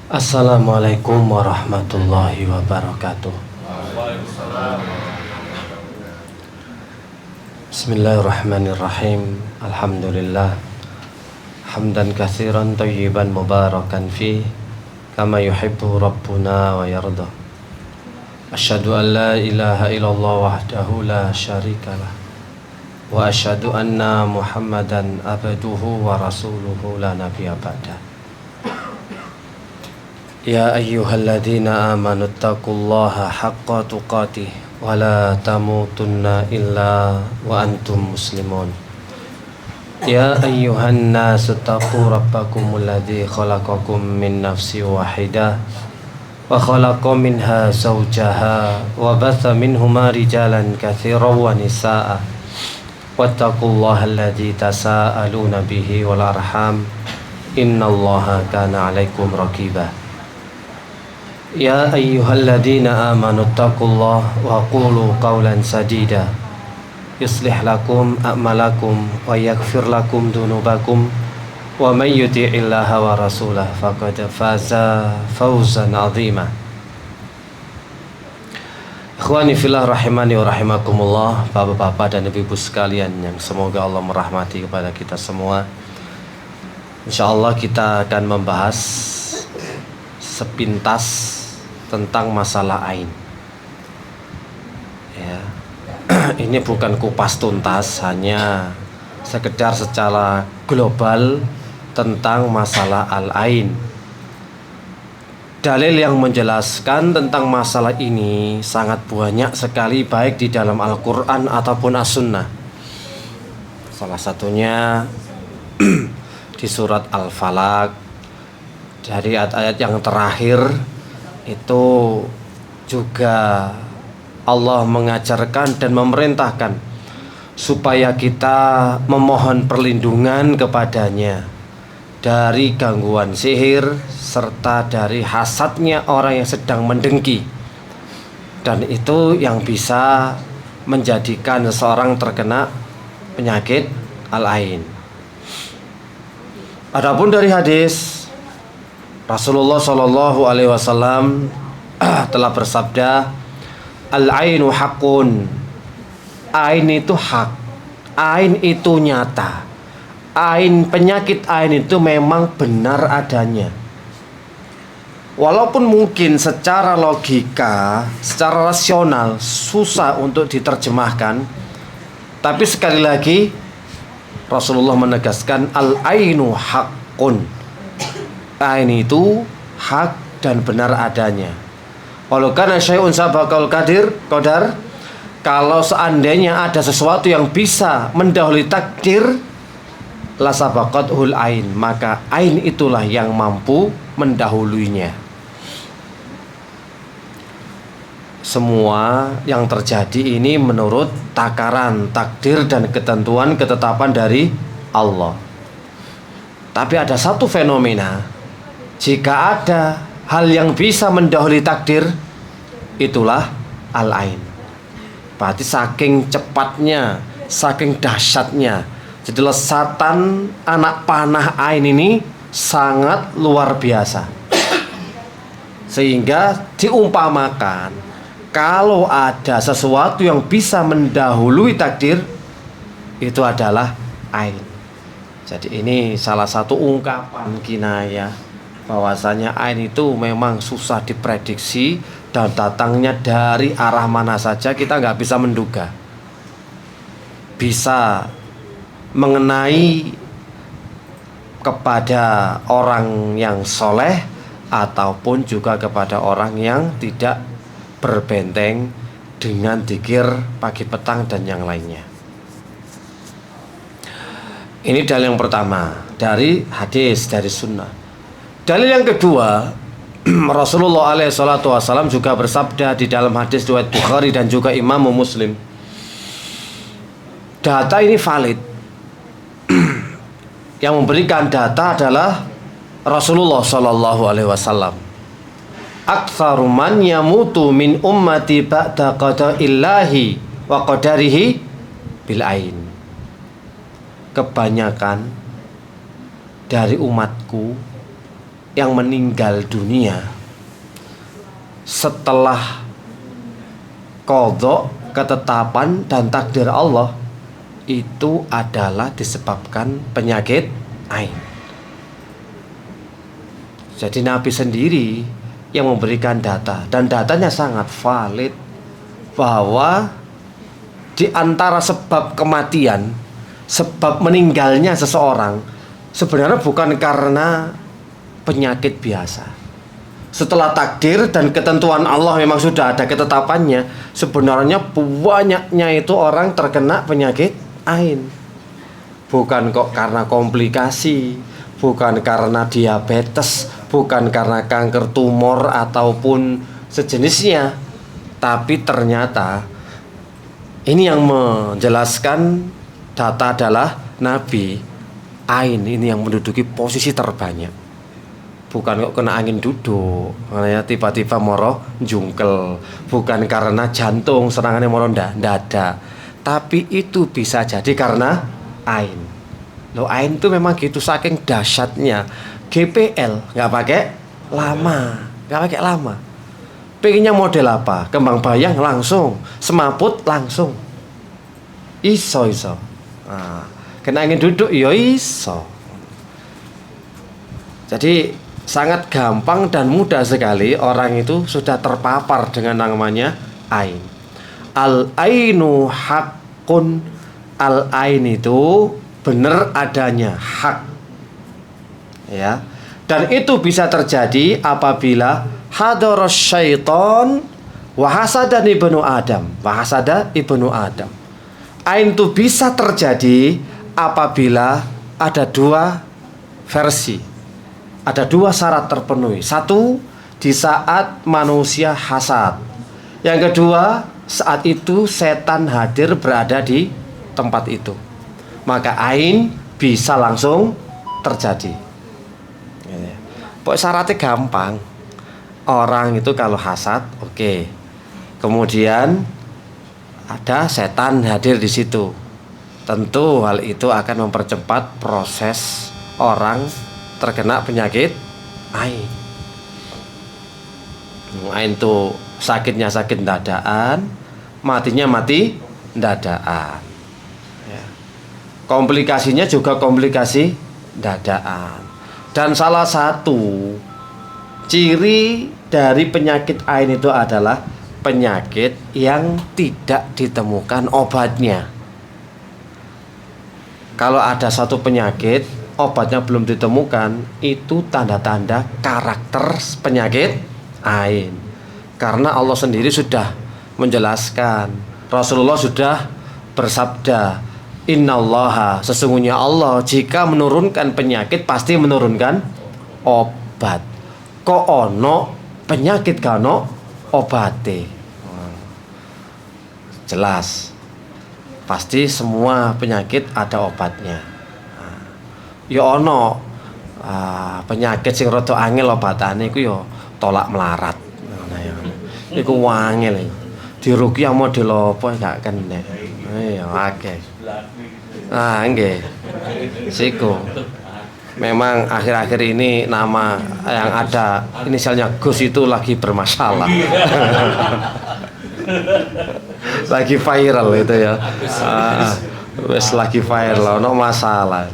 Assalamualaikum warahmatullahi wabarakatuh. Bismillahirrahmanirrahim. Alhamdulillah. Hamdan katsiran thayyiban mubarakan fi kama yuhibbu rabbuna wa yarda. Asyhadu an la ilaha illallah wahdahu la syarikalah wa asyhadu anna Muhammadan abduhu wa rasuluhu la nabiyya ba'da. Ya ayyuhalladzina amanu taqullaha haqqa tuqatih wa la tamutunna illa wa antum muslimun. Ya ayyuhan nasu taqu rabbakumul ladzi khalaqakum min nafsin wahidah wa khalaqa minha zawjaha wa batha minhuma rijalan katsiran wa nisaa'a wattaqullaha alladzi tasaaluna bihi wal arham innallaha kana 'alaikum raqiba. Ya ayyuhalladzina amanu taqullaha wa qulu qawlan sadida yuslih lakum a'malakum wa yaghfir lakum dhunubakum wa may yuti'illaha wa rasulahu faqad faza fawzan 'azima. Ikhwani fillah rahimani wa rahimakumullah, Bapak-bapak dan Ibu-ibu sekalian yang semoga Allah merahmati kepada kita semua. Insyaallah kita akan membahas sepintas tentang masalah ain. Ya. Ini bukan kupas tuntas, hanya sekedar secara global tentang masalah al-ain. Dalil yang menjelaskan tentang masalah ini sangat banyak sekali, baik di dalam Al-Quran ataupun As-Sunnah. Salah satunya di surat Al-Falaq, dari ayat-ayat yang terakhir itu juga Allah mengajarkan dan memerintahkan supaya kita memohon perlindungan kepadanya dari gangguan sihir serta dari hasadnya orang yang sedang mendengki, dan itu yang bisa menjadikan seseorang terkena penyakit al-ain. Adapun dari hadis, Rasulullah Shallallahu Alaihi Wasallam telah bersabda, al-ainu haqqun. Ain itu hak, ain itu nyata, ain, penyakit ain itu memang benar adanya. Walaupun mungkin secara logika, secara rasional susah untuk diterjemahkan, tapi sekali lagi Rasulullah menegaskan al-ainu haqqun. Ain itu hak dan benar adanya. Walau kana syai'un sabaqal qadar, kalau seandainya ada sesuatu yang bisa mendahului takdir, la sabaqathul ain, maka ain itulah yang mampu mendahuluinya. Semua yang terjadi ini menurut takaran, takdir dan ketentuan ketetapan dari Allah. Tapi ada satu fenomena, jika ada hal yang bisa mendahului takdir, itulah al-ain. Berarti saking cepatnya, saking dahsyatnya, jadi lesatan anak panah ain ini sangat luar biasa, sehingga diumpamakan kalau ada sesuatu yang bisa mendahului takdir, itu adalah ain. Jadi ini salah satu ungkapan kinayah bahwasanya ain itu memang susah diprediksi dan datangnya dari arah mana saja kita nggak bisa menduga. Bisa mengenai kepada orang yang soleh ataupun juga kepada orang yang tidak berbenteng dengan dzikir pagi petang dan yang lainnya. Ini dalil yang pertama dari hadis, dari sunnah. Dalil yang kedua, Rasulullah SAW juga bersabda di dalam hadis riwayat Bukhari dan juga Imam Muslim. Data ini valid. Yang memberikan data adalah Rasulullah SAW. Aktsaru man yamutu min ummati ba'da qada'illahi wa qadarihi bil ain. Kebanyakan dari umatku yang meninggal dunia setelah qadha, ketetapan dan takdir Allah, itu adalah disebabkan penyakit ain. Jadi Nabi sendiri yang memberikan data, dan datanya sangat valid, bahwa di antara sebab kematian, sebab meninggalnya seseorang sebenarnya bukan karena penyakit biasa. Setelah takdir dan ketentuan Allah memang sudah ada ketetapannya, sebenarnya banyaknya itu orang terkena penyakit ain. Bukan kok karena komplikasi, bukan karena diabetes, bukan karena kanker tumor ataupun sejenisnya. Tapi ternyata ini yang menjelaskan data adalah Nabi, ain ini yang menduduki posisi terbanyak. Bukan kok kena angin duduk, makanya tiba-tiba moro jungkel. Bukan karena jantung serangannya moro dada. Tapi itu bisa jadi karena ain. Loh, ain itu memang gitu, saking dahsyatnya. GPL nggak pakai lama. Pengennya model apa? Kembang bayang langsung, semaput langsung. Iso. Nah, kena angin duduk yo iso. Jadi sangat gampang dan mudah sekali orang itu sudah terpapar dengan namanya ain. Al-ainu hakun. Al-ain itu benar adanya, hak. Ya. Dan itu bisa terjadi apabila hadaras syaiton wa hasada ibnu Adam. Ain itu bisa terjadi apabila ada dua versi. Ada dua syarat terpenuhi. Satu, di saat manusia hasad. Yang kedua, saat itu setan hadir berada di tempat itu. Maka ain bisa langsung terjadi. Pokoknya syaratnya gampang. Orang itu kalau hasad, oke. Kemudian ada setan hadir di situ. Tentu hal itu akan mempercepat proses orang terkena penyakit ain. Ain itu sakitnya sakit dadaan, matinya mati dadaan. Ya. Komplikasinya juga komplikasi dadaan. Dan salah satu ciri dari penyakit ain itu adalah penyakit yang tidak ditemukan obatnya. Kalau ada satu penyakit obatnya belum ditemukan, itu tanda-tanda karakter penyakit ain. Karena Allah sendiri sudah menjelaskan, Rasulullah sudah bersabda, innallaha, sesungguhnya Allah jika menurunkan penyakit pasti menurunkan obat. Kok ono penyakit kano obate? Jelas, pasti semua penyakit ada obatnya. Ya ono penyakit sing rada angel obatane iku ya tolak melarat. Nah ya. Iku wangel. Diruqyah model apa gak kena. Ya akeh. Ah nggih. Siku. Memang akhir-akhir ini nama yang ada inisialnya Gus itu lagi bermasalah. Lagi viral itu ya. Wes lagi viral, ono masalah.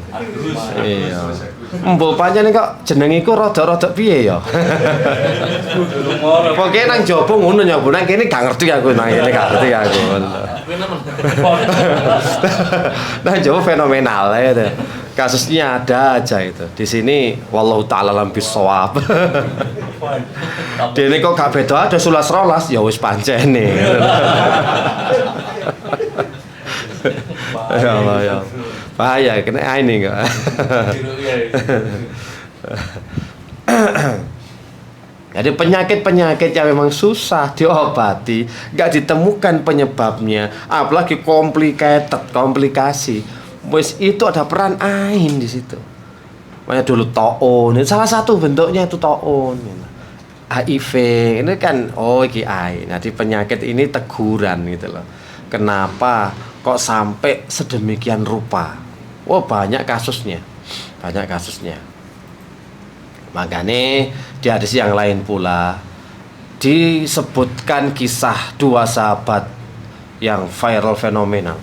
Iya. Mbok pancen kok jenenge iku rada-rada piye ya? Pokoke nang jopo ngono ya, nang kene gak ngerti aku, nang kene gak ngerti aku. Nang jopo fenomenal ya itu. Kasusnya ada aja itu. Di sini wallahu taala alam bisawab. Dene kok gak beda ada 11 ya wis pancene. Ya Allah ya. Bahaya kena ini enggak. Jadi penyakit-penyakit yang memang susah diobati, enggak ditemukan penyebabnya, apalagi komplikasi. Wis itu ada peran ain di situ. Makanya dulu taun, salah satu bentuknya itu taun. HIV ini kan iki ain. Jadi penyakit ini teguran gitu loh. Kenapa kok sampai sedemikian rupa? Wah, banyak kasusnya. Makanya di hadis yang lain pula disebutkan kisah dua sahabat yang viral fenomenal,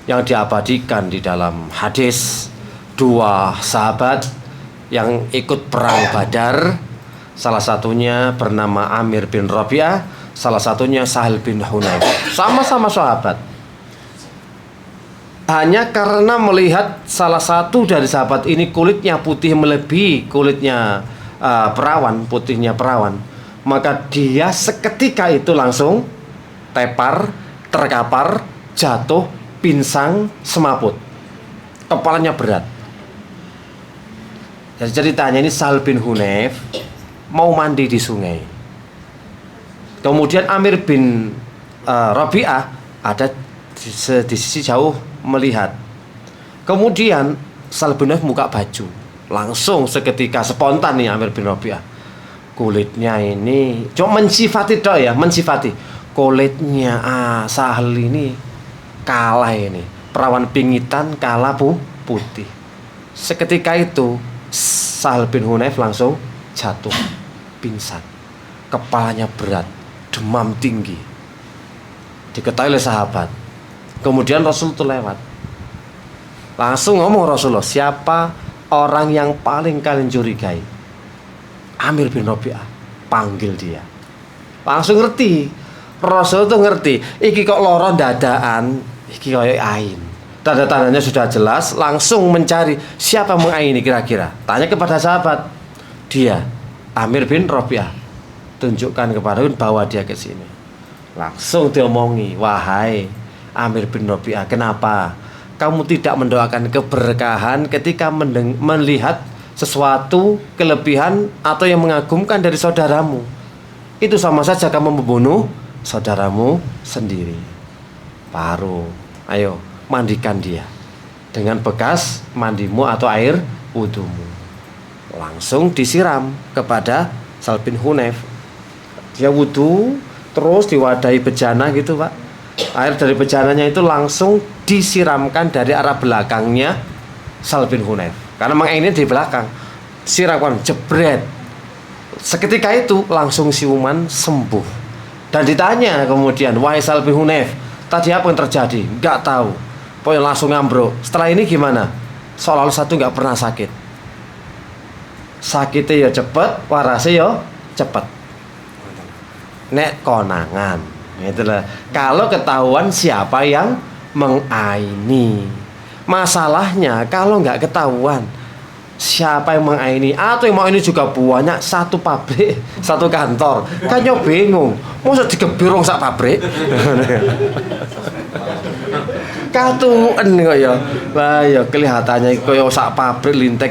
yang diabadikan di dalam hadis. Dua sahabat yang ikut perang Badar, salah satunya bernama Amir bin Rabi'ah, salah satunya Sahal bin Hunayf. Sama-sama sahabat. Hanya karena melihat salah satu dari sahabat ini kulitnya putih melebihi kulitnya perawan, putihnya perawan, maka dia seketika itu langsung tepar, terkapar, jatuh, pinsang, semaput, kepalanya berat. Jadi ceritanya ini Sahal bin Hunayf mau mandi di sungai. Kemudian Amir bin Rabi'ah ada di sisi jauh melihat. Kemudian Sahal bin Hunayf buka baju. Langsung seketika spontan nih Amir bin Rabi'ah. Kulitnya ini cuma mensifati toh ya, mensifati. Kulitnya Sahal ini kalah ini. Perawan pingitan kalah putih. Seketika itu Sahal bin Hunayf langsung jatuh, pingsan. Kepalanya berat, demam tinggi. Diketahui oleh sahabat. Kemudian Rasul itu lewat. Langsung ngomong Rasulullah, siapa orang yang paling kalian curigai? Amir bin Rabi'ah. Panggil dia. Langsung ngerti. Rasul itu ngerti. Iki kok loro dadaan, iki koyo ain. Tanda-tandanya sudah jelas. Langsung mencari siapa mengaini kira-kira. Tanya kepada sahabat. Dia Amir bin Rabi'ah. Tunjukkan kepada bawa dia ke sini. Langsung diomongi, wahai Amir bin Rabi'ah, kenapa kamu tidak mendoakan keberkahan ketika melihat sesuatu kelebihan atau yang mengagumkan dari saudaramu? Itu sama saja kamu membunuh saudaramu sendiri. Baru, ayo mandikan dia dengan bekas mandimu atau air wudumu. Langsung disiram kepada Sahal bin Hunayf. Dia wudu, terus diwadahi bejana gitu Pak. Air dari bejananya itu langsung disiramkan dari arah belakangnya Sahal bin Hunayf. Karena memang ini di belakang. Siramkan, jebret. Seketika itu langsung siuman sembuh. Dan ditanya kemudian, wahai Sahal bin Hunayf, tadi apa yang terjadi? Enggak tahu. Pokoknya langsung ngambruk. Setelah ini gimana? Seolah-olah satu enggak pernah sakit. Sakitnya ya cepet, warasnya ya cepet. Nek konangan, itulah. Kalau ketahuan siapa yang mengaini, masalahnya kalau nggak ketahuan siapa yang mengaini atau yang mau ini juga banyak, satu pabrik, satu kantor, kan yo bingung, masa digebir wong sak pabrik. Katuen kok ya. Lah ya kelihatannya kaya sak pabrik lintek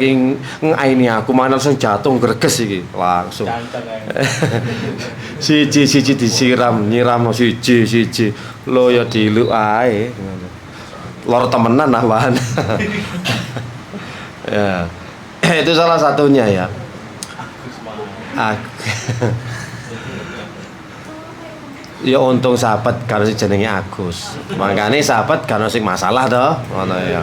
ngaini aku mana langsung jatuh greges iki langsung. Siji disiram, nyiram siji. Lo ya diluk ae. Lor temenan ah bahan. Ya. Itu salah satunya ya. Ya untung sahabat karena sing jenenge Agus. Makane sahabat karena sing masalah toh, ngono ya.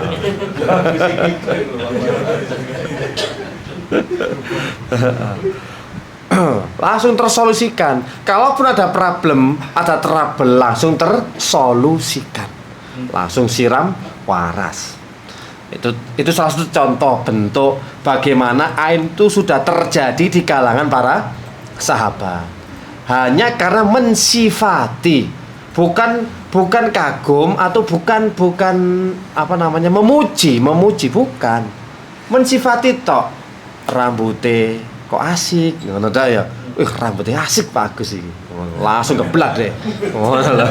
Langsung tersolusikan. Kalaupun ada problem, ada trouble, langsung tersolusikan. Langsung siram waras. Itu salah satu contoh bentuk bagaimana ain itu sudah terjadi di kalangan para sahabat. Hanya karena mensifati, bukan kagum atau bukan apa namanya memuji bukan. Mensifati tok. Rambutnya kok asik, ngono ta ya. Rambutnya asik Pak Agus iki. Langsung keblak deh. Ngono lho.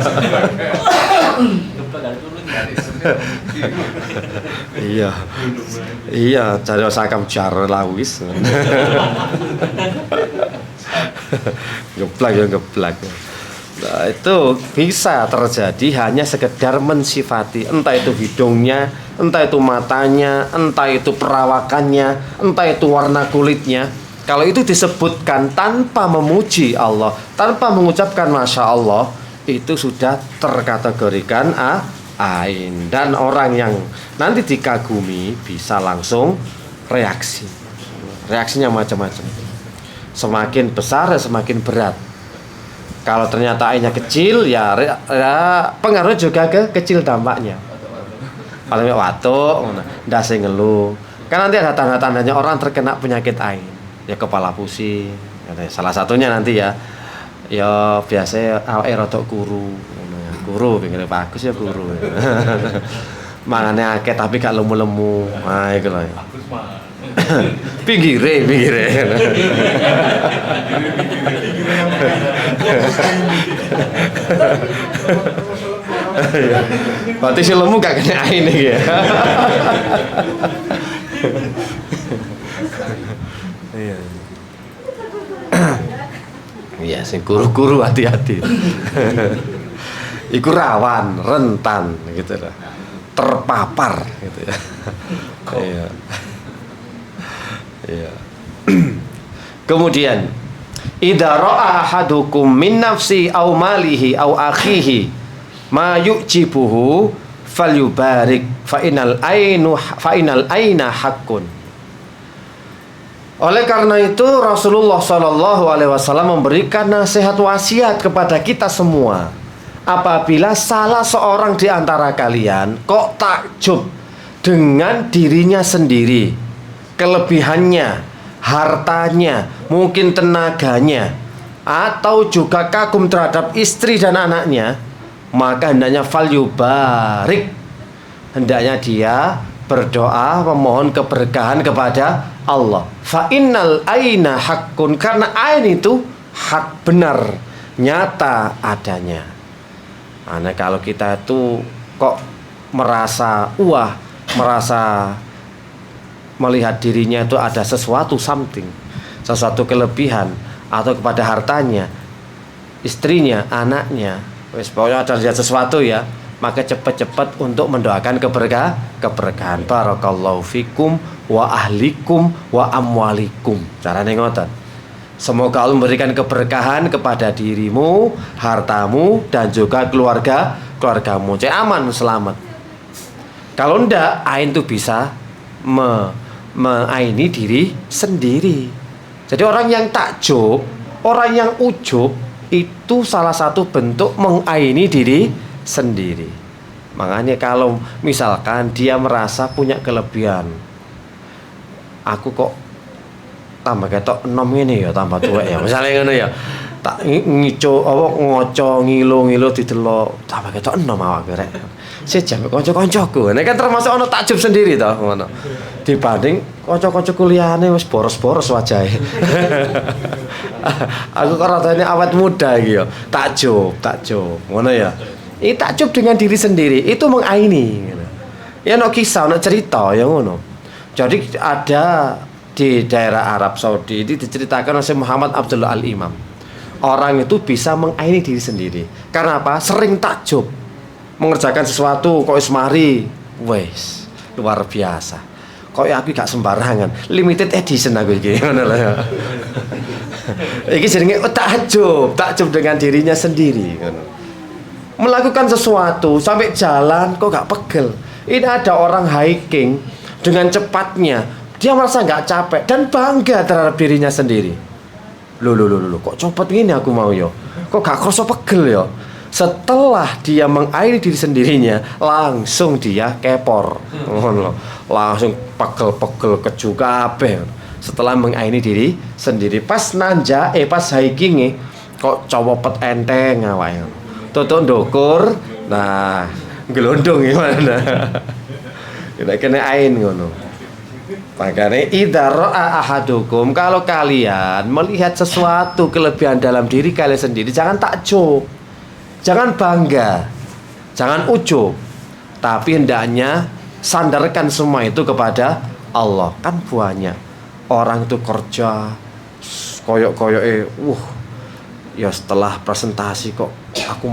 Iya, cari sakam jar lawis. Geblak. Nah, itu bisa terjadi hanya sekedar mensifati, entah itu hidungnya, entah itu matanya, entah itu perawakannya, entah itu warna kulitnya. Kalau itu disebutkan tanpa memuji Allah, tanpa mengucapkan Masya Allah, itu sudah terkategorikan ain. Dan orang yang nanti dikagumi bisa langsung reaksi. reaksinya macam-macam. Semakin besar ya semakin berat. Kalau ternyata ainnya kecil ya pengaruhnya juga kecil dampaknya. Kalau watuk, ndase ngeluh. Kan nanti ada tanda-tandanya orang terkena penyakit ain. Ya kepala pusing. Salah satunya nanti ya biasanya awake rada kuru. Kuru pinggire bagus ya kuru. Mangane akeh tapi gak lemu-lemu. Nah iku lho. Pinggire. Berarti si lemu gak kena ain iki ya. Iya. Iya, sing kuru-kuru hati-hati. Iku rawan, rentan gitu loh. Terpapar gitu ya. Iya. Iya. Kemudian idza ra'a ahadukum min nafsi aw malihi aw akhihi ma yu'jibuhu falyubarik fa inal aina haqqun. Oleh karena itu Rasulullah Shallallahu Alaihi Wasallam memberikan nasihat wasiat kepada kita semua. Apabila salah seorang di antara kalian kok takjub dengan dirinya sendiri, kelebihannya, hartanya, mungkin tenaganya, atau juga kagum terhadap istri dan anaknya, maka hendaknya falyubarik, hendaknya dia berdoa memohon keberkahan kepada Allah. Fa innal aina haqqun, karena ain itu hak, benar, nyata adanya. Nah, kalau kita itu kok merasa melihat dirinya itu ada sesuatu sesuatu kelebihan atau kepada hartanya, istrinya, anaknya, wis pokoknya ada lihat sesuatu ya, maka cepat-cepat untuk mendoakan keberkahan. Barakallahu fikum wa ahlikum wa amwalikum. Carane ngoten. Semoga Allah memberikan keberkahan kepada dirimu, hartamu, dan juga keluargamu. Cek aman, selamat. Kalau ndak, ain itu bisa mengaini diri sendiri. Jadi orang yang takjub, orang yang ujub, itu salah satu bentuk mengaini diri sendiri. Makanya kalau misalkan dia merasa punya kelebihan, aku kok tambah ketok enom ini ya, tambah tuwek ya, misalnya ngono ya, tak ngoco ngilo didelok tambah ketok enom awake rek. Sejam kanca-kancaku. Nek kan termasuk ana takjub sendiri to ngono. Dibanding kanca-kancaku liyane wis boros-boros wajahe. Aku kok rasane awet muda iki ya. Takjub. Ngono ya. Ini takjub dengan diri sendiri, itu mengaini gitu. Ya ono kisah, ono cerita ya ngono. Jadi ada di daerah Arab Saudi ini diceritakan oleh Muhammad Abdullah Al-Imam. Orang itu bisa mengaini diri sendiri. Karena apa? Sering takjub. Mengerjakan sesuatu kok ismari, wes luar biasa. Kok aku gak sembarangan. Limited edition aku iki ngono lho ya. Iki jenenge takjub dengan dirinya sendiri ngono. Melakukan sesuatu sampai jalan kok gak pegel. Ini ada orang hiking dengan cepatnya, dia merasa gak capek dan bangga terhadap dirinya sendiri. Loh, kok cepet gini aku mau yo. Kok gak kerasa pegel yo. Setelah dia mengairi diri sendirinya, langsung dia kepor. Langsung pegel keju kabeh. Setelah mengairi diri sendiri, pas hiking kok cowopet enteng awake. Tutuk ndukur, nah gelondong gimana? Kita kena ain ngono. Makanya idza ra'a ahadukum, kalau kalian melihat sesuatu kelebihan dalam diri kalian sendiri, jangan takjub, jangan bangga, jangan ujub, tapi hendaknya sandarkan semua itu kepada Allah. Kan banyak orang itu kerja koyok-koyoke, ya setelah presentasi kok aku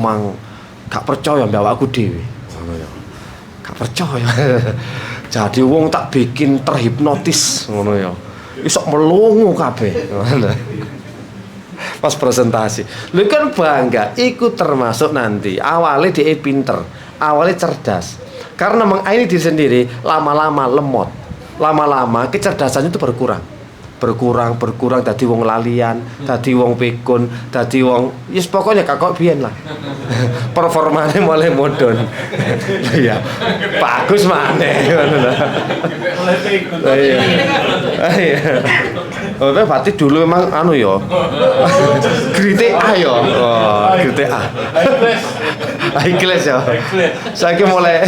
gak percaya mbak aku dewe. Gak percaya. Jadi wong tak bikin terhipnotis ngono ya. Isok melongo kabeh. Pas presentasi. Lu kan bangga, ikut termasuk nanti awalnya dia pinter, awalnya cerdas. Karena mengaini diri sendiri, lama-lama lemot. Lama-lama kecerdasannya itu berkurang. berkurang dadi wong lalian, dadi wong pikun, dadi wong yes pokoknya kakok biyen lah. Performane mulai modon. Iya. Bagus maneh ngono lho. Mulai pikun. Iya. Oh, berarti dulu memang anu ya. Grite A ya. Oh, grite A. High class ya. Saiki mulai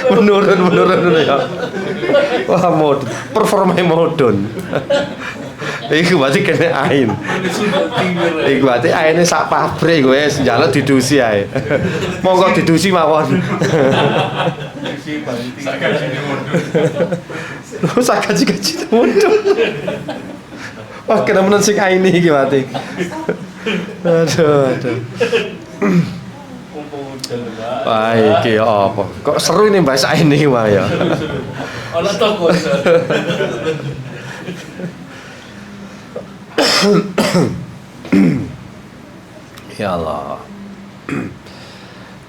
menurun ya. Wah, modon. Performanya modon. Iku berarti kena ain. Iku berarti aine sak pabrik wis njaluk didusi ae. Monggo didusi mawon. Sak gaji modon. Wah, kena menen sing aine iki berarti. Aduh. Wah, iki apa? Kok seru ini bahasa ini mah ya. Ono toko. Ya Allah.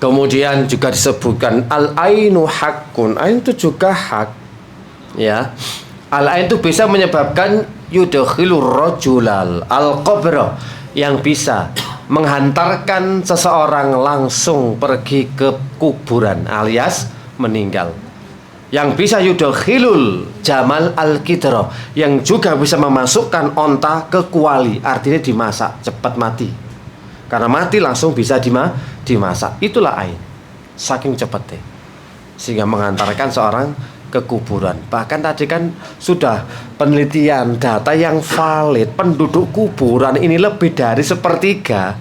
Kemudian juga disebutkan al-ainu haqqun. Ain itu juga hak. Ya. Al-ain itu bisa menyebabkan yudkhilur rajulal al-qabra, yang bisa menghantarkan seseorang langsung pergi ke kuburan alias meninggal. Yang bisa yudkhilul jamal al-qidra, yang juga bisa memasukkan onta ke kuali, artinya dimasak cepat mati. Karena mati langsung bisa dimasak. Itulah ain. Saking cepatnya. Sehingga menghantarkan seorang ke kuburan. Bahkan tadi kan sudah penelitian data yang valid, penduduk kuburan ini lebih dari sepertiga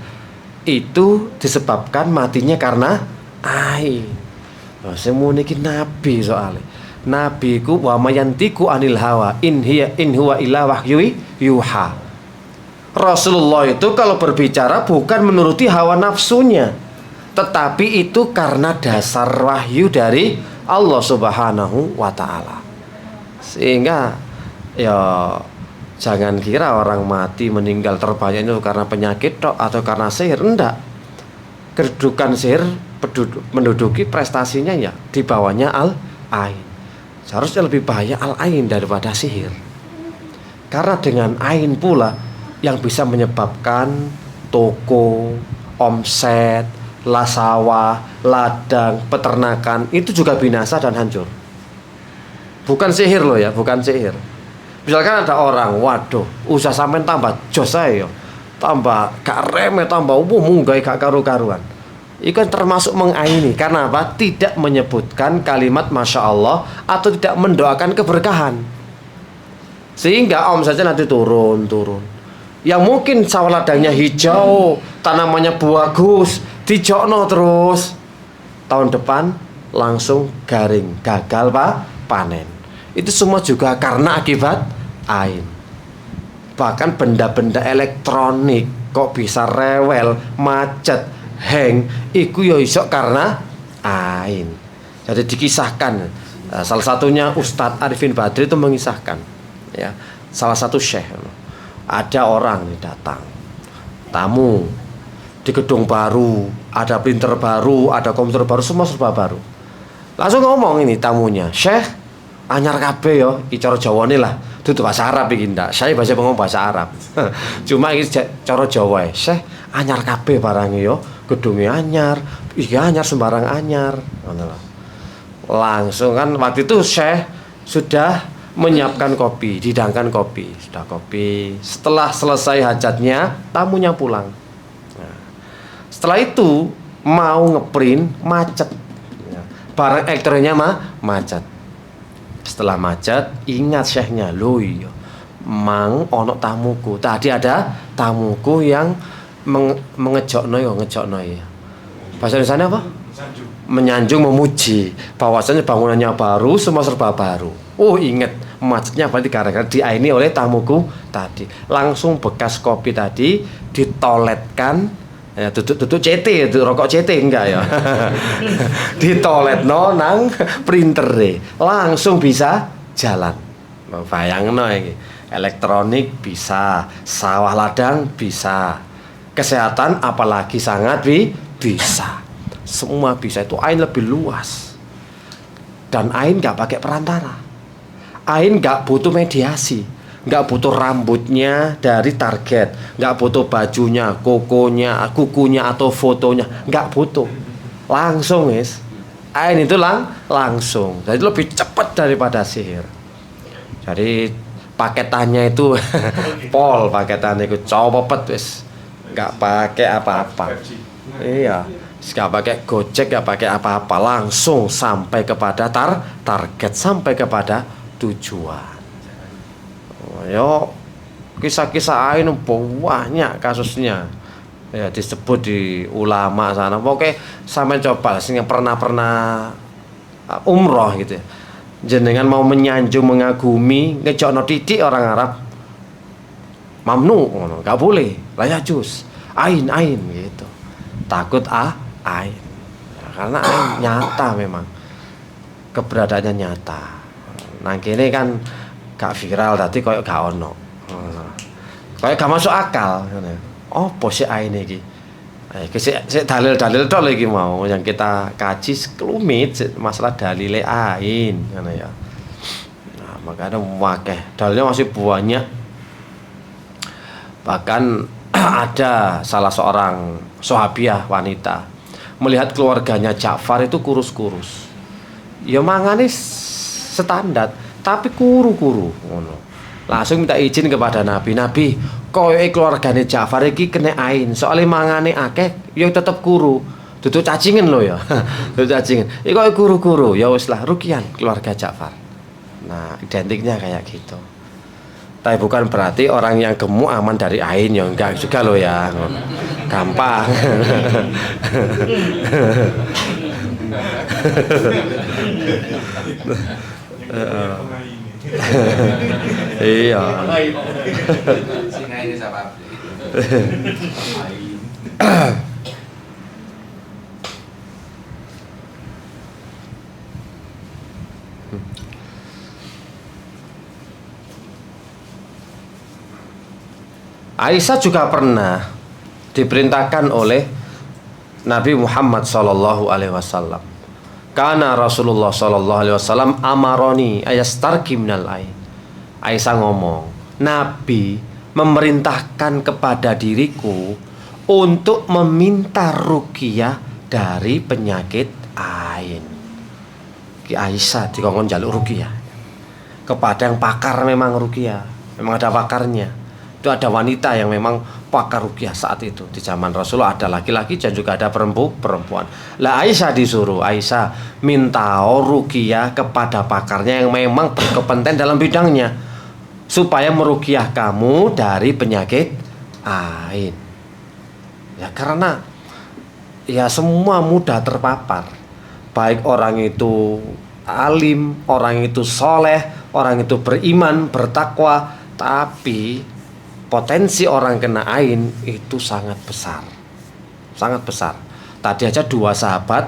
itu disebabkan matinya karena ain. Semua niki nabi soalnya. Nabi ku wa mayantiku anil hawa in huwa illa wahyu yuha. Rasulullah itu kalau berbicara bukan menuruti hawa nafsunya, tetapi itu karena dasar wahyu dari Allah Subhanahu wa taala. Sehingga ya jangan kira orang mati meninggal terbanyak itu karena penyakit atau karena sihir, enggak. Kedudukan sihir menduduki prestasinya ya di bawahnya al-ain. Seharusnya lebih bahaya al-ain daripada sihir. Karena dengan ain pula yang bisa menyebabkan toko, omset, sawah, ladang, peternakan itu juga binasa dan hancur. Bukan sihir loh ya, bukan sihir. Misalkan ada orang, waduh, usaha sampean tambah jos saya, tambah gak remeh, tambah munggah gak karu-karuan. Itu kan termasuk mengaini. Karena apa? Tidak menyebutkan kalimat Masya Allah atau tidak mendoakan keberkahan. Sehingga omsetnya nanti turun. Yang mungkin sawah ladangnya hijau, tanamannya bagus, dijokno terus, tahun depan langsung garing, gagal panen. Itu semua juga karena akibat ain. Bahkan benda-benda elektronik kok bisa rewel, macet, hang, iku ya iso karena ain. Jadi dikisahkan, salah satunya Ustadz Arifin Badri itu mengisahkan, ya, salah satu syekh, ada orang nih datang, tamu di gedung baru, ada printer baru, ada komputer baru, semua serba baru. Langsung ngomong ini tamunya, Syekh, anyar kabeh yo, iki cara Jawane lah, dudu bahasa Arab iki ndak. Saya bahasa ngomong bahasa Arab. Cuma iki cara Jawa, Syekh, anyar kabeh barangnya yo, gedungnya anyar, iki anyar sembarang anyar, ngono lho. Langsung kan waktu itu Syekh sudah menyiapkan kopi, didangkan kopi, sudah kopi. Setelah selesai hajatnya, tamunya pulang. Nah, setelah itu mau ngeprint macet, barang elektroniknya macet. Setelah macet, ingat syekhnya, loh iya, mang ono tamuku. Tadi ada tamuku yang ngejokno ya. Bahasa Indonesia apa? Menyanjung, memuji. Bahwasanya bangunannya baru, semua serba baru. Oh ingat, macetnya berarti gara-gara diaini oleh tamuku tadi. Langsung bekas kopi tadi ditoletkan, ya, tutup CT, itu rokok CT enggak ya. Ditoletno nang printer deh, langsung bisa jalan. Bayangno iki, elektronik bisa, sawah ladang bisa, kesehatan apalagi sangat bisa. Semua bisa. Itu ain lebih luas. Dan ain enggak pakai perantara. Ain gak butuh mediasi. nggak butuh rambutnya dari target, nggak butuh bajunya, kokonya, kukunya atau fotonya, nggak butuh, langsung guys. Ain itu langsung, jadi lebih cepat daripada sihir. Jadi paketannya itu pol, paketannya itu copot wis, nggak pakai apa-apa. Iya, nggak pakai gojek, nggak pakai apa-apa, langsung sampai kepada target, sampai kepada tujuan. Yo, kisah-kisah Ain banyak kasusnya. Ya disebut di ulama sana. Oke, sampai coba sing pernah umroh gitu ya. Jenengan mau menyanjung, mengagumi, ngejokno titik orang Arab. Mamnu, nggak boleh. La yajuz. Ain gitu. Takut ain. Ya, karena ain nyata memang. Keberadaannya nyata. Nah, kini kan gak viral tadi koyo gak ono. Koyo gak masuk akal ngene. Oh, posisi ain iki. Sik dalil-dalil tok iki mau yang kita kaji sekelumit masalah dalile ain ngono ya. Nah, makanya wakeh dalilnya masih banyak. Bahkan ada salah seorang sahabiah wanita melihat keluarganya Ja'far itu kurus-kurus. Ya mangane standar tapi kuru-kuru ngono. Langsung minta izin kepada Nabi, koyoke keluargane Ja'far iki kena ain, soalnya mangane akeh ya tetep kuru. Duduk cacingen lho ya. Duduk cacingen. Iki koyo kuru-kuru, ya wis lah rukian keluarga Ja'far. Nah, identiknya kayak gitu. Tapi bukan berarti orang yang gemuk aman dari ain ya, enggak juga loh ya. Gampang. Iya. Aisyah juga pernah diperintahkan oleh Nabi Muhammad sallallahu alaihi wasallam. Karena Rasulullah sallallahu alaihi wasallam amaroni ayastarki minal ain. Aisyah ngomong, Nabi memerintahkan kepada diriku untuk meminta ruqyah dari penyakit ain. Ki Aisyah dikongkon njaluk ruqyah kepada yang pakar, memang ruqyah, memang ada pakarnya. Itu ada wanita yang memang pakar ruqyah saat itu. Di zaman Rasulullah ada laki-laki dan juga ada perempuan. Lah Aisyah disuruh, Aisyah minta ruqyah kepada pakarnya yang memang berkompeten dalam bidangnya, supaya meruqyah kamu dari penyakit ain. Ya karena ya semua mudah terpapar. Baik orang itu alim, orang itu soleh, orang itu beriman, bertakwa, tapi potensi orang kena ain itu sangat besar. Sangat besar. Tadi aja 2 sahabat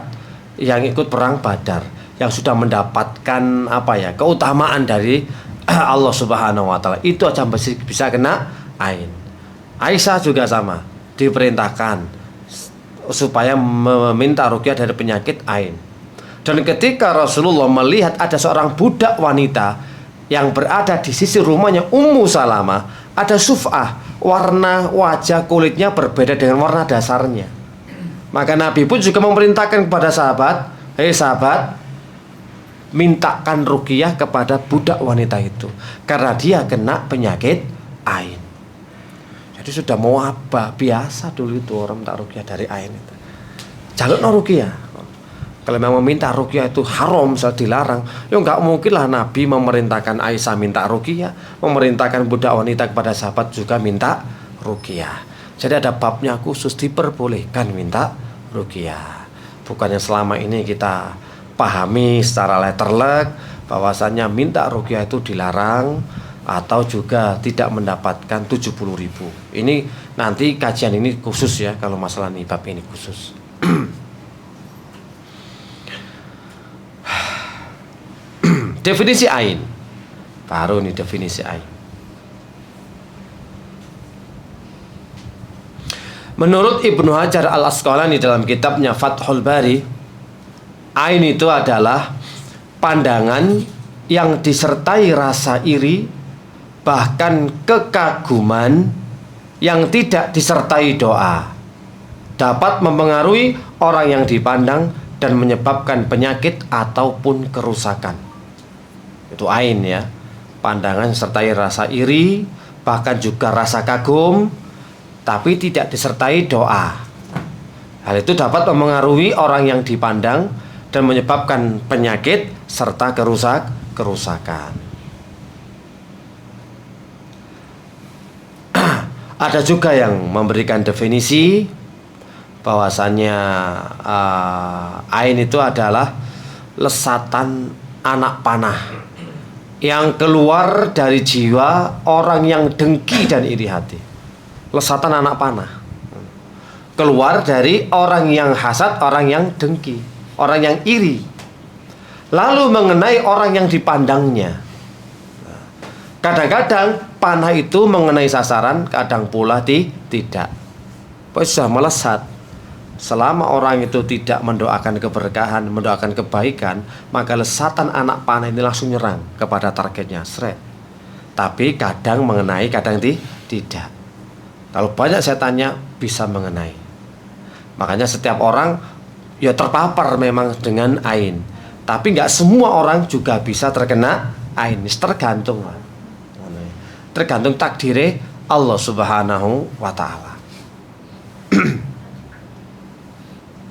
yang ikut perang Badar yang sudah mendapatkan keutamaan dari Allah Subhanahu wa taala, itu aja bisa kena ain. Aisyah juga sama, diperintahkan supaya meminta ruqyah dari penyakit ain. Dan ketika Rasulullah melihat ada seorang budak wanita yang berada di sisi rumahnya Ummu Salamah, ada suf'ah, warna wajah kulitnya berbeda dengan warna dasarnya. Maka Nabi pun juga memerintahkan kepada sahabat, hei sahabat, mintakan ruqyah kepada budak wanita itu, karena dia kena penyakit ain. Jadi sudah mau apa biasa dulu itu orang minta ruqyah dari ain itu. Jaluk no ruqyah. Kalau memang meminta ruqyah itu haram, dilarang, ya nggak mungkin lah Nabi memerintahkan Aisyah minta ruqyah, memerintahkan budak wanita kepada sahabat juga minta ruqyah. Jadi ada babnya khusus, diperbolehkan minta ruqyah. Bukan yang selama ini kita pahami secara letterlek bahwasannya minta ruqyah itu dilarang atau juga tidak mendapatkan 70.000. Ini nanti kajian ini khusus ya, kalau masalah nih bab ini khusus. Definisi ain. Baru nih definisi ain. Menurut Ibnu Hajar Al-Asqalani dalam kitabnya Fathul Bari, ain itu adalah pandangan yang disertai rasa iri bahkan kekaguman yang tidak disertai doa dapat mempengaruhi orang yang dipandang dan menyebabkan penyakit ataupun kerusakan. Itu ain ya. Pandangan sertai rasa iri, bahkan juga rasa kagum, tapi tidak disertai doa. Hal itu dapat mempengaruhi orang yang dipandang dan menyebabkan penyakit serta kerusakan. Ada juga yang memberikan definisi bahwasannya ain itu adalah lesatan anak panah yang keluar dari jiwa orang yang dengki dan iri hati. Lesatan anak panah keluar dari orang yang hasad, orang yang dengki, orang yang iri, lalu mengenai orang yang dipandangnya. Kadang-kadang panah itu mengenai sasaran, kadang pula tidak. Sudah melesat. Selama orang itu tidak mendoakan keberkahan, mendoakan kebaikan, maka lesatan anak panah ini langsung nyerang kepada targetnya, seret. Tapi kadang mengenai, kadang tidak. Kalau banyak setannya bisa mengenai. Makanya setiap orang ya terpapar memang dengan ain. Tapi nggak semua orang juga bisa terkena ain. Tergantung, tergantung takdire Allah Subhanahu wa Ta'ala.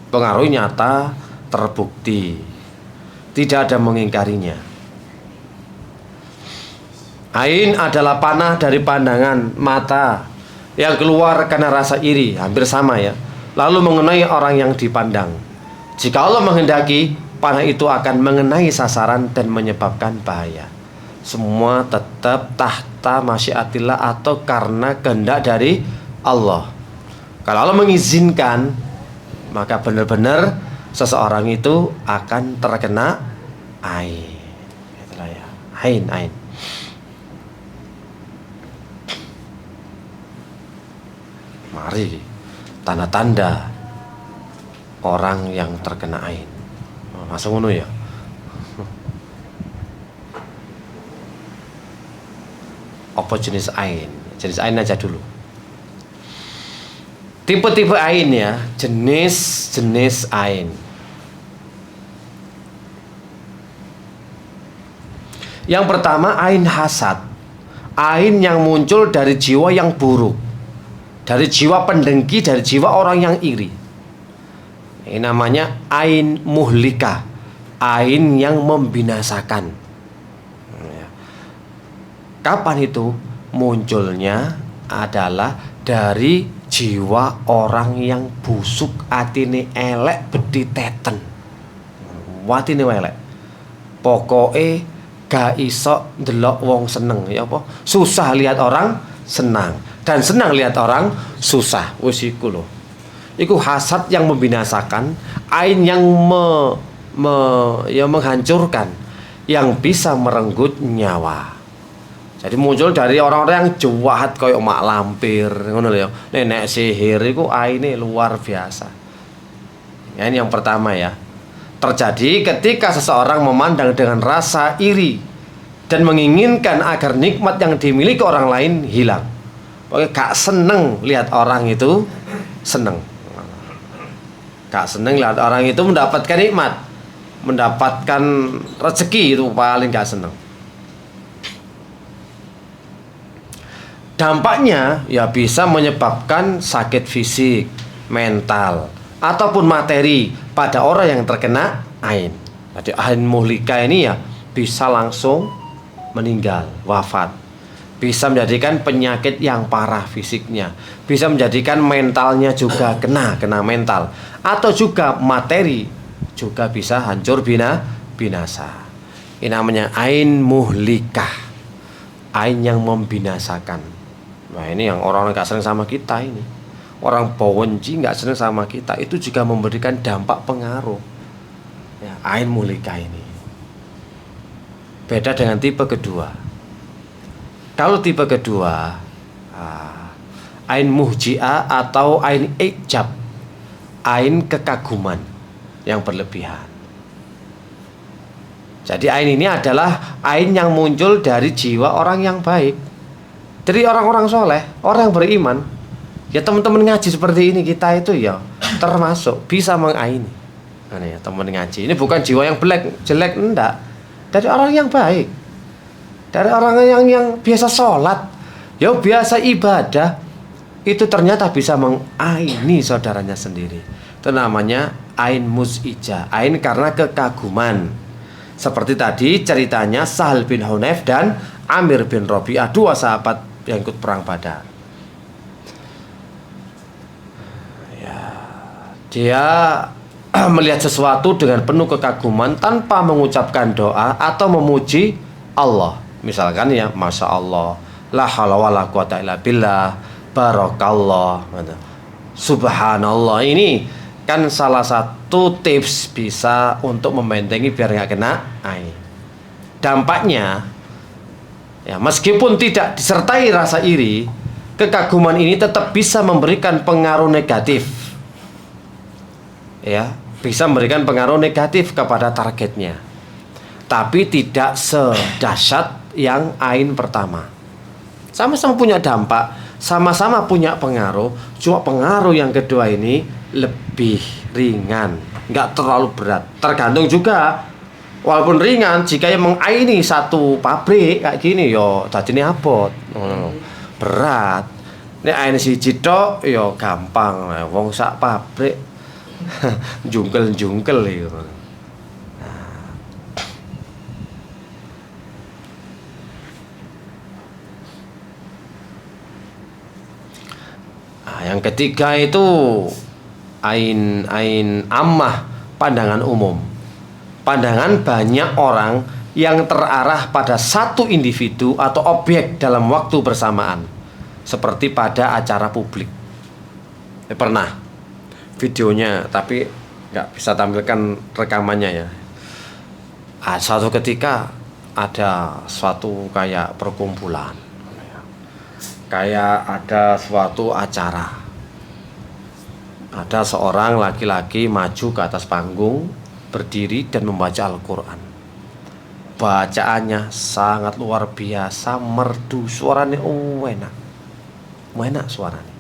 Pengaruh nyata terbukti, tidak ada mengingkarinya. Ain adalah panah dari pandangan mata yang keluar karena rasa iri, hampir sama ya. Lalu mengenai orang yang dipandang. Jika Allah menghendaki, panah itu akan mengenai sasaran dan menyebabkan bahaya. Semua tetap tahta masyiatillah atau karena kehendak dari Allah. Kalau Allah mengizinkan, maka benar-benar seseorang itu akan terkena ain. Itulah ya, ain. Mari tanda-tanda orang yang terkena ain. Masuk ngono ya. Apa jenis ain? Jenis ain aja dulu. Tipe-tipe ain ya, jenis-jenis ain. Yang pertama ain hasad. Ain yang muncul dari jiwa yang buruk, dari jiwa pendengki, dari jiwa orang yang iri. Ini namanya ain muhlika, ain yang membinasakan. Kapan itu munculnya? Adalah dari jiwa orang yang busuk, atine elek, bedi teten, watine elek. Pokoke gak iso ndelok wong seneng, ya apa? Susah lihat orang senang dan senang lihat orang susah. Wis iku lho. Iku hasad yang membinasakan, ain yang menghancurkan, yang bisa merenggut nyawa. Jadi muncul dari orang-orang yang jahat koyo mak lampir, ngono lho ya. Nenek sihir iku aine luar biasa. Ya, ini yang pertama ya. Terjadi ketika seseorang memandang dengan rasa iri dan menginginkan agar nikmat yang dimiliki orang lain hilang. Pokoknya gak seneng lihat orang itu seneng. Gak seneng lihat orang itu mendapatkan nikmat, mendapatkan rezeki, itu paling gak seneng. Dampaknya ya bisa menyebabkan sakit fisik, mental, ataupun materi pada orang yang terkena ain. Jadi ain muhlika ini ya bisa langsung meninggal, wafat. Bisa menjadikan penyakit yang parah fisiknya, bisa menjadikan mentalnya juga kena mental, atau juga materi juga bisa hancur binasa. Ini namanya ain muhlikah, ain yang membinasakan. Nah ini yang orang-orang gak senang sama kita ini. Orang bawenci gak senang sama kita, itu juga memberikan dampak pengaruh ya, ain muhlikah ini. Beda dengan tipe kedua. Kalau tipe kedua ain muhji'ah atau ain ijab, ain kekaguman yang berlebihan. Jadi ain ini adalah ain yang muncul dari jiwa orang yang baik. Jadi orang-orang soleh, orang yang beriman, ya teman-teman ngaji seperti ini kita itu ya termasuk bisa mengaini. Nah, ya teman ngaji ini bukan jiwa yang jelek enggak, dari orang yang baik, dari orang yang biasa sholat, ya biasa ibadah, itu ternyata bisa mengaini saudaranya sendiri. Itu namanya ain muzijah, ain karena kekaguman. Seperti tadi ceritanya Sahal bin Hunayf dan Amir bin Rabi'ah, dua sahabat yang ikut perang Badar. Ya, dia melihat sesuatu dengan penuh kekaguman tanpa mengucapkan doa atau memuji Allah. Misalkan ya, Masya Allah, la haula wala quwata illa billah, barakallah, subhanallah. Ini kan salah satu tips bisa untuk membentengi biar nggak kena ain. Dampaknya, ya meskipun tidak disertai rasa iri, kekaguman ini tetap bisa memberikan pengaruh negatif. Ya, bisa memberikan pengaruh negatif kepada targetnya. Tapi tidak sedahsyat yang ain pertama. Sama-sama punya dampak, sama-sama punya pengaruh, cuma pengaruh yang kedua ini lebih ringan, nggak terlalu berat. Tergantung juga, walaupun ringan, jika yang mengaini satu pabrik kayak gini, yo tadi ini abot, berat. Ini ain siji tok, yo gampang, wong sak pabrik, jungkel itu. Yang ketiga itu ain ammah, pandangan umum. Pandangan banyak orang yang terarah pada satu individu atau objek dalam waktu bersamaan, seperti pada acara publik. Pernah videonya, tapi nggak bisa tampilkan rekamannya ya. Suatu ketika ada suatu kayak perkumpulan, kayak ada suatu acara. Ada seorang laki-laki maju ke atas panggung, berdiri dan membaca Al-Quran. Bacaannya sangat luar biasa, merdu, suaranya enak suaranya.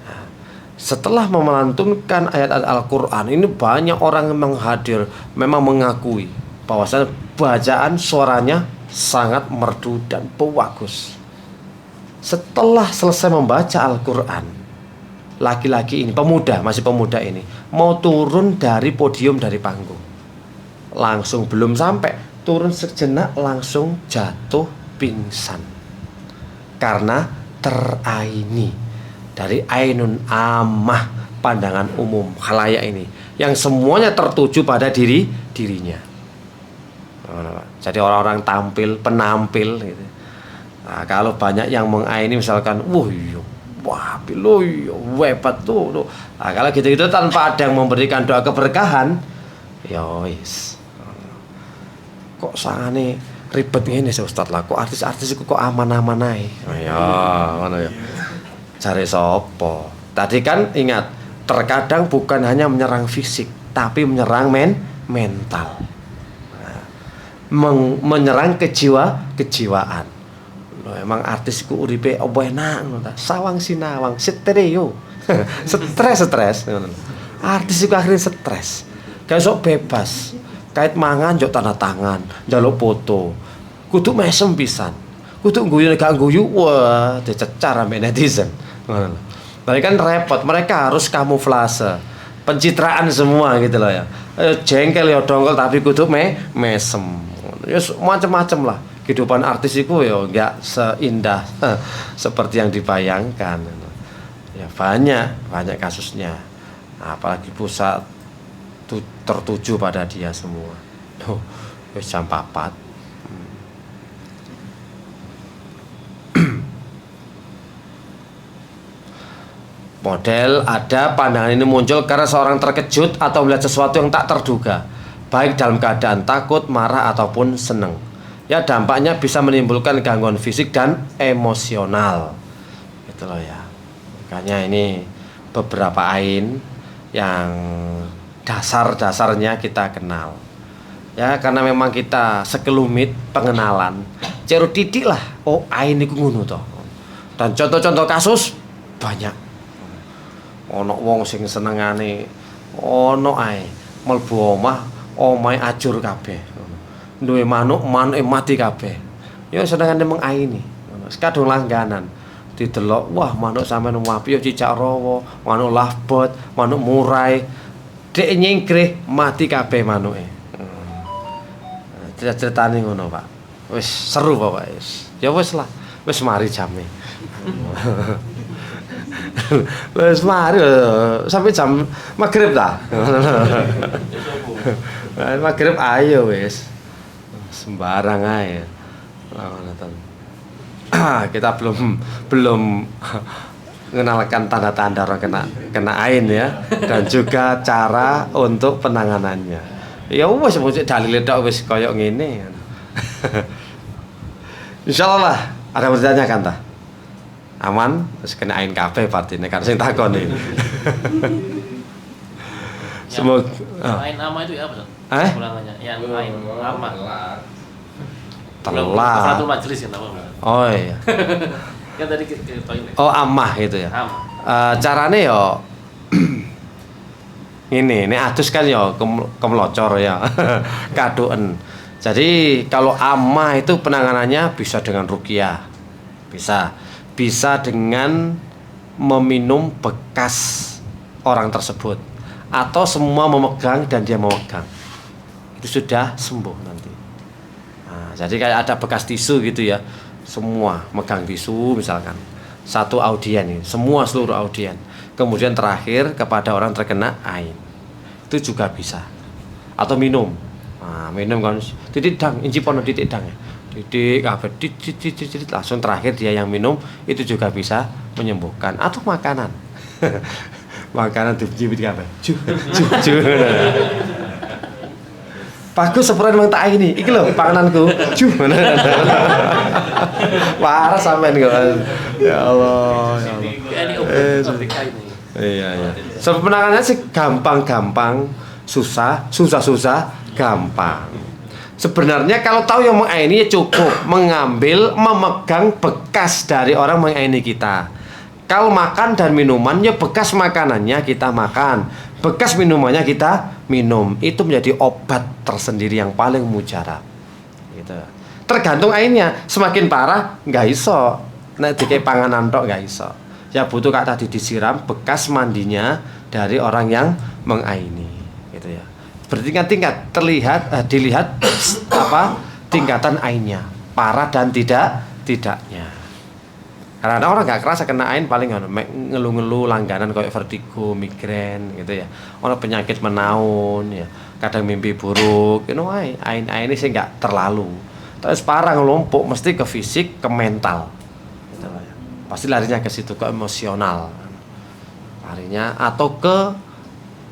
Nah, setelah memelantunkan ayat-ayat Al-Quran, ini banyak orang yang menghadir, memang mengakui bahwasanya bacaan suaranya sangat merdu dan bagus. Setelah selesai membaca Al-Quran, laki-laki ini, masih pemuda ini, mau turun dari podium, dari panggung. Langsung belum sampai, turun sejenak langsung jatuh pingsan. Karena teraini dari ainun ammah, pandangan umum khalayak ini, yang semuanya tertuju pada dirinya. Jadi orang-orang tampil, penampil gitu. Nah, kalau banyak yang mengaini misalkan, wah, hebat tuh. Nah, kalau gitu-gitu tanpa ada yang memberikan doa keberkahan, ya wis. Kok sangane ribet ngene sih Ustaz lah. Kok artis-artis kok aman-aman ae. Ya, ngono ya. Cari sapa? Tadi kan ingat, terkadang bukan hanya menyerang fisik, tapi menyerang mental. Nah, menyerang kejiwaan. Loh, emang artis ku uripe opo enak ngono ta. Sawang sinawang stereo. Stres. Artis iku akhirnya stres. Kayak sok bebas. Kait mangan njok tanda tangan, njaluk foto. Kudu mesem pisan. Kudu guyu gak guyu, wah dicecar ambek netizen. Ngono. Mereka kan repot, mereka harus kamuflase. Pencitraan semua gitu loh ya. Jengkel ya dongkel tapi kudu mesem. Ya macam-macam lah. Kehidupan artis itu ya nggak seindah seperti yang dibayangkan. Ya banyak kasusnya. Nah, apalagi pusat tertuju pada dia semua. Jam 4. Model ada pandangan ini muncul karena seorang terkejut atau melihat sesuatu yang tak terduga, baik dalam keadaan takut, marah ataupun senang. Ya dampaknya bisa menimbulkan gangguan fisik dan emosional. Gitu loh ya. Makanya ini beberapa ain yang dasar-dasarnya kita kenal. Ya karena memang kita sekelumit pengenalan. Ceru titik lah. Oh ain iku ngono to. Dan contoh-contoh kasus banyak. Ono wong sing senengane ono ae mlebu omah, omahe ajur kabeh. Duwe manuk, manuke mati kabeh. Ya senengane mengaini. Kadung langganan. Didelok, wah manuk sampean apik ya cicak rawa, manuk lavbot, manuk murai. Dek nyingkrih mati kabeh manuke. Ceritane ngono, Pak. Wis seru pokoke wis. Ya wis lah. Wis mari jame. Wis mari sampai jam magrib ta. Magrib ayo wis. Sembarang ae. Kita belum mengenalkan tanda-tanda orang kena ain ya, dan juga cara untuk penanganannya. Ya wis mesti dalile tok wis koyo ngene. Insyaallah ada bertanya kan ta? Aman, wis kena ain kabeh partine kan sing takoni. Semoga ain ama itu ya apa? Ulangannya yang ain ama. Telah. Satu majelis ya tahu. Oh iya. Kan tadi kita Oh amah gitu ya. Carane yo ini adus kan ya kemelocor ya. Kadoen. Jadi kalau amah itu penanganannya bisa dengan ruqyah. Bisa dengan meminum bekas orang tersebut atau semua memegang dan dia memegang. Itu sudah sembuh nanti. Nah, jadi kayak ada bekas tisu gitu ya. Semua megang tisu misalkan. Satu audien ini, seluruh audien. Kemudian terakhir kepada orang terkena ain. Itu juga bisa. Atau minum. Nah, minum kan titik dang, inci pono titik dang ya. Titik kabeh titik langsung terakhir dia yang minum itu juga bisa menyembuhkan atau makanan. Makanan dijibit kabeh. Ju. Bagus sepurane mung tak ini. Iki lho pangananku. Ju. Waras sampean kok. Ya Allah, ya Allah. Iya. Sebenarnya sih gampang, susah, gampang. Sebenarnya kalau tahu yang mengaini ya cukup mengambil, memegang bekas dari orang mengaini kita. Kalau makan dan minuman ya bekas makanannya kita makan, bekas minumannya kita minum. Itu menjadi obat tersendiri yang paling mujarab. Gitu. Tergantung ainnya, semakin parah nggak iso. Nek dikei panganan tok nggak iso. Ya butuh kak tadi disiram bekas mandinya dari orang yang mengaini, gitu ya. Bertingkat-tingkat dilihat apa tingkatan ainnya, parah dan tidaknya. Karena orang nggak kerasa kena ain paling ngeluh-ngeluh langganan kayak vertigo, migrain gitu ya. Orang penyakit menaun ya, kadang mimpi buruk, ain ini sih nggak terlalu. Tapi parah ngelumpuk mesti ke fisik, ke mental. Gitu ya. Pasti larinya ke situ, ke emosional. Larinya atau ke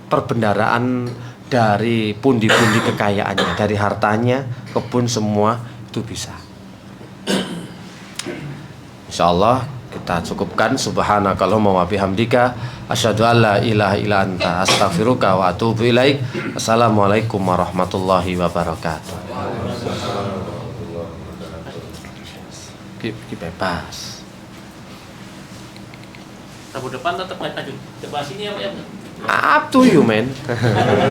perbendaraan dari pundi-pundi kekayaannya, dari hartanya, kebun semua itu bisa. Insyaallah kita cukupkan. Subhanakallahumma wa bihamdika asyhadu an la ilaha illa anta astaghfiruka wa atubu ilaik. Assalamualaikum warahmatullahi wabarakatuh. Bebas. Tabu depan tetap lanjut. Depan sini apa ya? Up to you, man.